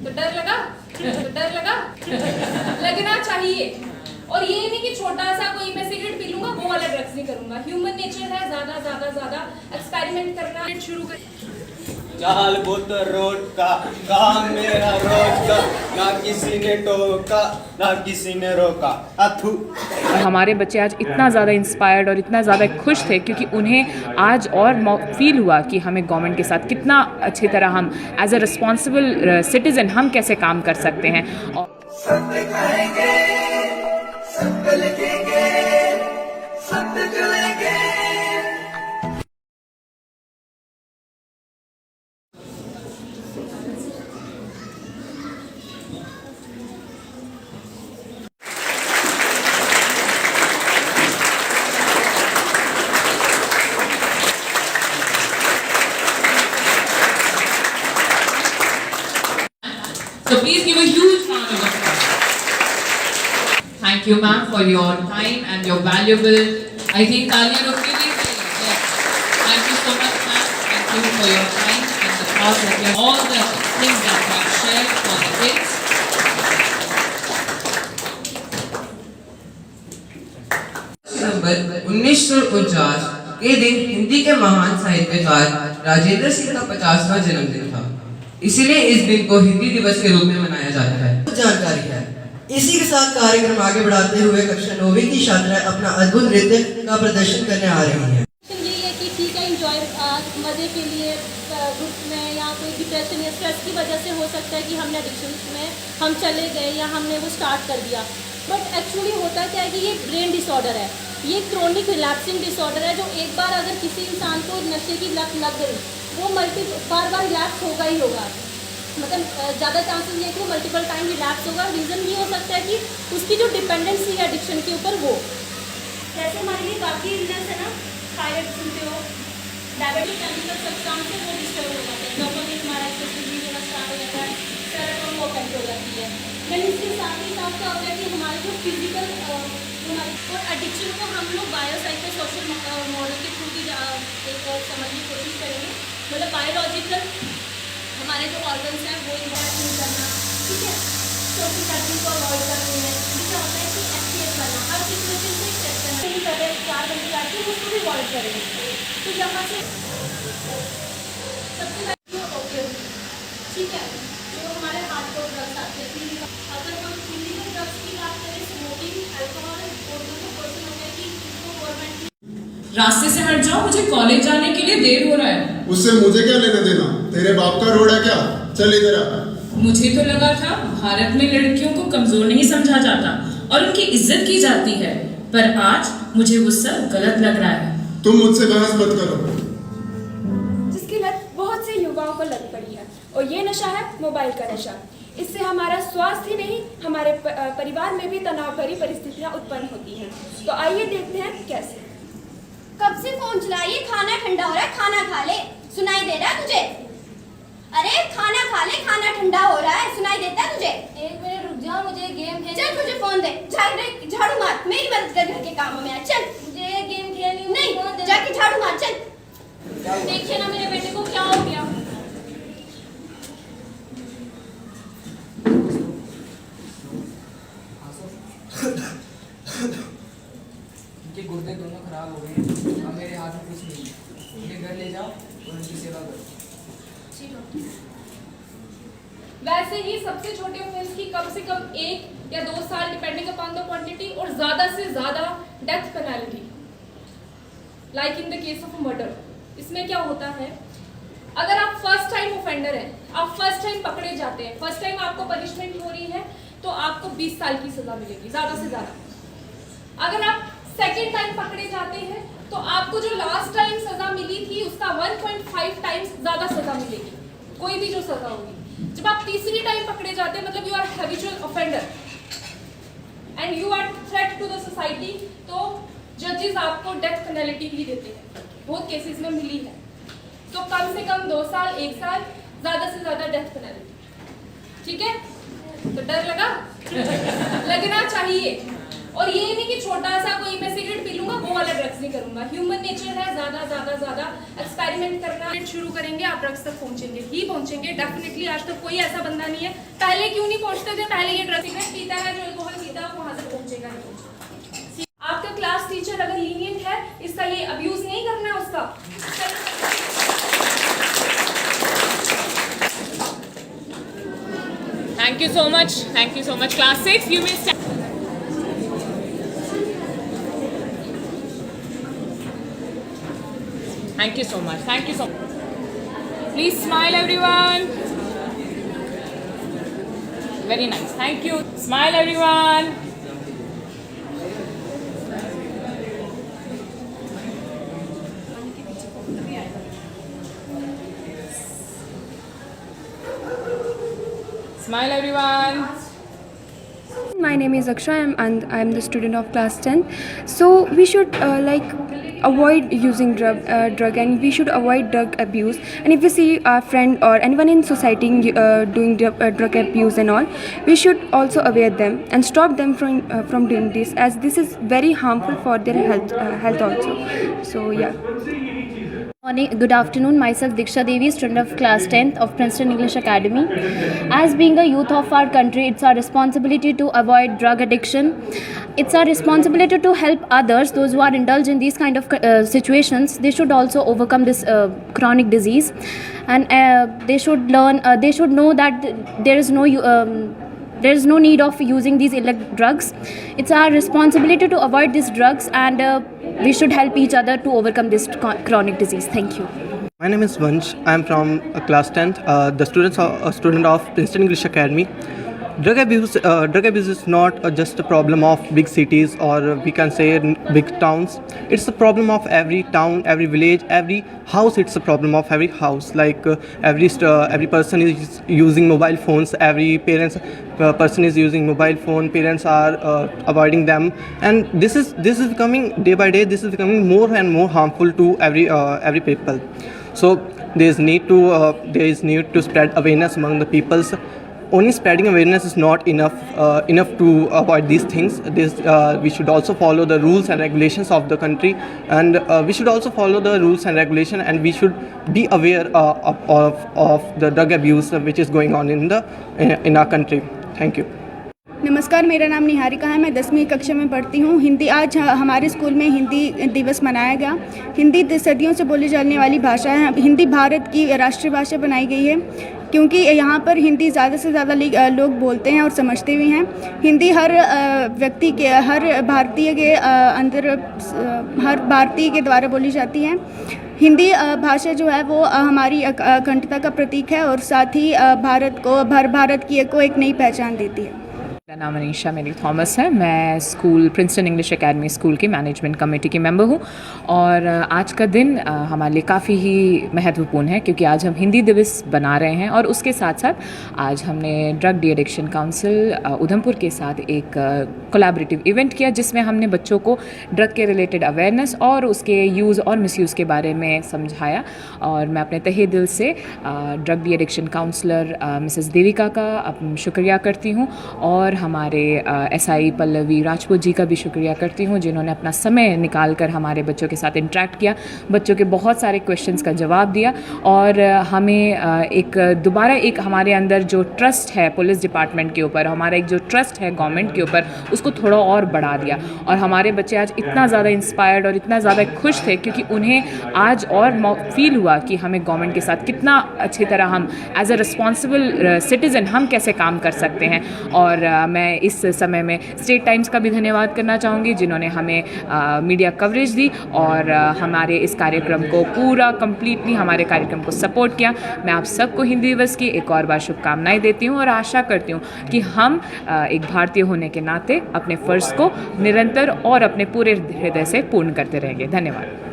तो डर लगा लगना चाहिए। और ये नहीं कि छोटा सा कोई मैं सिगरेट पी लूंगा वो वाला ड्रग्स नहीं करूंगा। ह्यूमन नेचर है ज्यादा एक्सपेरिमेंट करना शुरू कर। चाल बोतर रोड का काम मेरा रोज का, ना किसी ने टोका ना किसी ने रोका अथू। हमारे बच्चे आज इतना ज़्यादा इंस्पायर्ड और इतना ज़्यादा खुश थे क्योंकि उन्हें आज और फील हुआ कि हमें गवर्नमेंट के साथ कितना अच्छी तरह हम एज अ रिस्पॉन्सिबल सिटीज़न हम कैसे काम कर सकते हैं। और सत्य कहेंगे, सत्य लिखेंगे, सत्य चलेंगे। So please give a huge round of applause. Thank you, ma'am, for your time and your valuable. I think तालियां रुक के नहीं चाहिए. Yes. Thank you so much, ma'am. Thank you for your time and the thoughts that you all the things that you have shared for the kids. नवंबर 1949 के दिन हिंदी के महान साहित्यकार राजेंद्र सिंह का 50वां जन्मदिन था। इसीलिए इस दिन को हिंदी दिवस के रूप में मनाया जाता है। जानकारी है। इसी के साथ कार्यक्रम आगे बढ़ाते हुए कक्षा 9वीं की छात्राएं अपना अद्भुत नृत्य का प्रदर्शन करने आ रही हैं। यही है कि ठीक है इंजॉय मज़े के लिए ग्रुप में या कोई डिप्रेशन या स्ट्रेस की वजह से हो सकता है कि हमने एडिक्शन में हम चले गए या हमने वो स्टार्ट कर दिया। बट एक्चुअली होता क्या है कि ये ब्रेन डिसऑर्डर है, ये क्रोनिक रिलैप्सिंग डिसऑर्डर है जो एक बार अगर किसी इंसान को नशे की लत लग गई वो बार रिलैप्स होगा ही होगा। मतलब ज़्यादा चांसेस ये कि वो मल्टीपल टाइम रिलैप्स होगा। रीज़न ये हो सकता है कि उसकी जो डिपेंडेंसी है एडिक्शन के ऊपर वो, जैसे हमारे लिए बाकी इलनेस है ना, थायराइड सुनते हो, डायबिटिक केमिकल सब्सटेंस है वो डिस्टर्ब हो जाते हैं, डोपामिन हमारा एक्सेसिवली होना स्टार्ट हो जाता है, सेरोटोनिन वो कंट्रोल हो जाती है। लेकिन इसके साथ ही साथ क्या होता है कि हमारे जो फिजिकल और एडिक्शन को हम लोग बायोसाइको सोशल मॉडल के थ्रू भी एक समझने की कोशिश करेंगे। मतलब बायोलॉजिकल हमारे जो ऑर्गन्स हैं वो इन्वर्ट नहीं करना, ठीक है, छोटी सर्दी को अवॉइड करनी है। क्या होता है कि एस्केप करना, हर सिचुएशन से एस्केप करना, नहीं कर रहे 4 घंटे आती है उसको भी अवॉइड करेंगे। तो यहाँ से सबसे पहले ओके, ठीक है, जो हमारे हाथ को ड्रग्स आते हैं, अगर हम इलीगल ड्रग्स की बात करें, स्मोकिंग, अल्कोहल, दोनों पर्सन हो गए कि इसको गवर्नमेंट रास्ते से हट जाओ, मुझे कॉलेज जाने के लिए देर हो रहा है। उससे मुझे क्या लेना देना, तेरे बाप का रोड है क्या? चल इधर आ। मुझे तो लगा था भारत में लड़कियों को कमजोर नहीं समझा जाता और उनकी इज्जत की जाती है, पर आज मुझे वो सब गलत लग रहा है। तुम मुझसे बहस मत करो। जिसकी लत बहुत से युवाओं को लग पड़ी है और ये नशा है मोबाइल का नशा। इससे हमारा स्वास्थ्य ही नहीं हमारे परिवार में भी तनाव भरी परिस्थितियां उत्पन्न होती हैं। तो आइए देखते हैं कैसे। कब से फोन चलाइए, खाना ठंडा हो रहा है, खाना खा ले। सुनाई दे रहा है तुझे? अरे खाना खा ले, खाना ठंडा हो रहा है, सुनाई देता है तुझे? एक मिनट रुक जाओ, मुझे गेम खेलनी। चल मुझे फोन दे, झाड़ू मार, मेरी मदद कर घर के कामों में। चल मुझे गेम खेलनी नहीं, जाके झाड़ू मार चल। देखिए ना मेरे बेटे को क्या हो गया। उनके गुर्दे दोनों खराब हो गए हैं, अब मेरे हाथ में कुछ नहीं है। उन्हें घर ले जाओ और उनकी सेवा करो। वैसे ही सबसे छोटे ऑफेंस की कम से कम 1 या 2 साल डिपेंडिंग अपॉन द क्वांटिटी और ज्यादा से ज्यादा death penalty, like in the case of murder. इसमें क्या होता है, अगर आप फर्स्ट टाइम ऑफेंडर हैं, आप फर्स्ट टाइम पकड़े जाते हैं, फर्स्ट टाइम आपको पनिशमेंट हो रही है तो आपको 20 साल की सजा मिलेगी ज्यादा से ज्यादा। अगर आप सेकेंड टाइम पकड़े जाते हैं तो आपको जो लास्ट टाइम सजा मिली थी उसका 1.5 टाइम्स ज्यादा सजा मिलेगी, कोई भी जो सजा होगी। जब आप तीसरी टाइम पकड़े जाते हैं मतलब you are habitual offender and you are threat to the society, तो जजेस आपको डेथ पेनल्टी भी देते हैं, बहुत केसेस में मिली है। तो कम से कम 2 साल, 1 साल, ज्यादा से ज्यादा डेथ पेनल्टी, ठीक है। तो डर लगा लगना चाहिए। और ये नहीं कि छोटा सा कोई मैं सिगरेट पी लूंगा वो वाला ड्रग्स नहीं करूंगा। ह्यूमन नेचर है ज़्यादा एक्सपेरिमेंट करना। शुरू करेंगे आप ड्रग्स तक पहुंचेंगे डेफिनेटली। आज तक कोई ऐसा बंदा नहीं है, पहले क्यों नहीं पहुंचते थे, पहले ये ड्रग्स सिगरेट पीता है जो अल्कोहल पीता है वहाँ तक पहुंचेगा नहीं। आपका क्लास टीचर अगर लीनियंट है, इसका ये अब्यूज नहीं करना है उसका। Thank you so much. Thank you so much. Class 6, you may stand. Thank you so much. Thank you so much. Please smile, everyone. Very nice. Thank you. Smile, everyone. Smile, everyone. My name is Akshay and I am the student of class 10. So we should avoid using drug and we should avoid drug abuse. And if we see our friend or anyone in society doing drug abuse and all, we should also aware them and stop them from doing this, as this is very harmful for their health also. So yeah. Morning, good afternoon. Myself Diksha Devi, student of class 10th of Princeton English Academy. As being a youth of our country, it's our responsibility to avoid drug addiction. It's our responsibility to help others, those who are indulged in these kind of situations. They should also overcome this chronic disease, and they should learn. They should know that there is no need of using these illegal drugs. It's our responsibility to avoid these drugs, and we should help each other to overcome this chronic disease. Thank you. My name is Vansh. I am from class 10th. The student of Princeton English Academy. Drug abuse is not just a problem of big cities, or we can say big towns. It's a problem of every town, every village, every house. It's a problem of every house. Like every person is using mobile phones. Every person is using mobile phone. Parents are avoiding them, and this is becoming day by day. This is becoming more and more harmful to every people. So there is need to spread awareness among the peoples. Only spreading awareness is not enough to avoid these things. We should also follow the rules and regulations of the country, and we should also follow the rules and regulation, and we should be aware of the drug abuse which is going on in our country. Thank you. नमस्कार, मेरा नाम निहारिका है। मैं 10वीं कक्षा में पढ़ती हूँ। आज हमारे स्कूल में हिंदी दिवस मनाया गया। हिंदी सदियों से बोली जाने वाली भाषा है। हिंदी भारत की राष्ट्रीय भाषा बनाई गई है, क्योंकि यहाँ पर हिंदी ज़्यादा से ज़्यादा लोग बोलते हैं और समझते भी हैं। हिंदी हर भारतीय के द्वारा बोली जाती है। हिंदी भाषा जो है वो हमारी अखंडता का प्रतीक है, और साथ ही भारत की एक नई पहचान देती है। मेरा नाम अनीशा मेरी थॉमस है। मैं प्रिंसटन इंग्लिश एकेडमी स्कूल की मैनेजमेंट कमेटी की मेंबर हूँ, और आज का दिन हमारे लिए काफ़ी ही महत्वपूर्ण है, क्योंकि आज हम हिंदी दिवस बना रहे हैं, और उसके साथ साथ आज हमने drug de addiction council Udhampur के साथ एक कोलैबोरेटिव इवेंट किया, जिसमें हमने बच्चों को ड्रग के रिलेटेड अवेयरनेस और उसके यूज़ और मिसयूज़ के बारे में समझाया। और मैं अपने तहे दिल से drug de addiction counsellor Mrs Devika का शुक्रिया करती हूँ, और हमारे SI पल्लवी राजपूत जी का भी शुक्रिया करती हूँ, जिन्होंने अपना समय निकाल कर हमारे बच्चों के साथ इंटरेक्ट किया, बच्चों के बहुत सारे क्वेश्चंस का जवाब दिया, और हमें दोबारा हमारे अंदर जो ट्रस्ट है पुलिस डिपार्टमेंट के ऊपर, हमारा एक जो ट्रस्ट है गवर्नमेंट के ऊपर, उसको थोड़ा और बढ़ा दिया। और हमारे बच्चे आज इतना ज़्यादा इंस्पायर्ड और इतना ज़्यादा खुश थे, क्योंकि उन्हें आज और फील हुआ कि हमें गवर्नमेंट के साथ कितना अच्छी तरह हम एज अ रिस्पॉन्सिबल सिटीज़न हम कैसे काम कर सकते हैं। और मैं इस समय में स्टेट टाइम्स का भी धन्यवाद करना चाहूँगी, जिन्होंने हमें मीडिया कवरेज दी और हमारे इस कार्यक्रम को पूरा कंप्लीटली हमारे कार्यक्रम को सपोर्ट किया। मैं आप सबको हिंदी दिवस की एक और बार शुभकामनाएं देती हूँ, और आशा करती हूँ कि हम एक भारतीय होने के नाते अपने फ़र्ज़ को निरंतर और अपने पूरे हृदय से पूर्ण करते रहेंगे। धन्यवाद।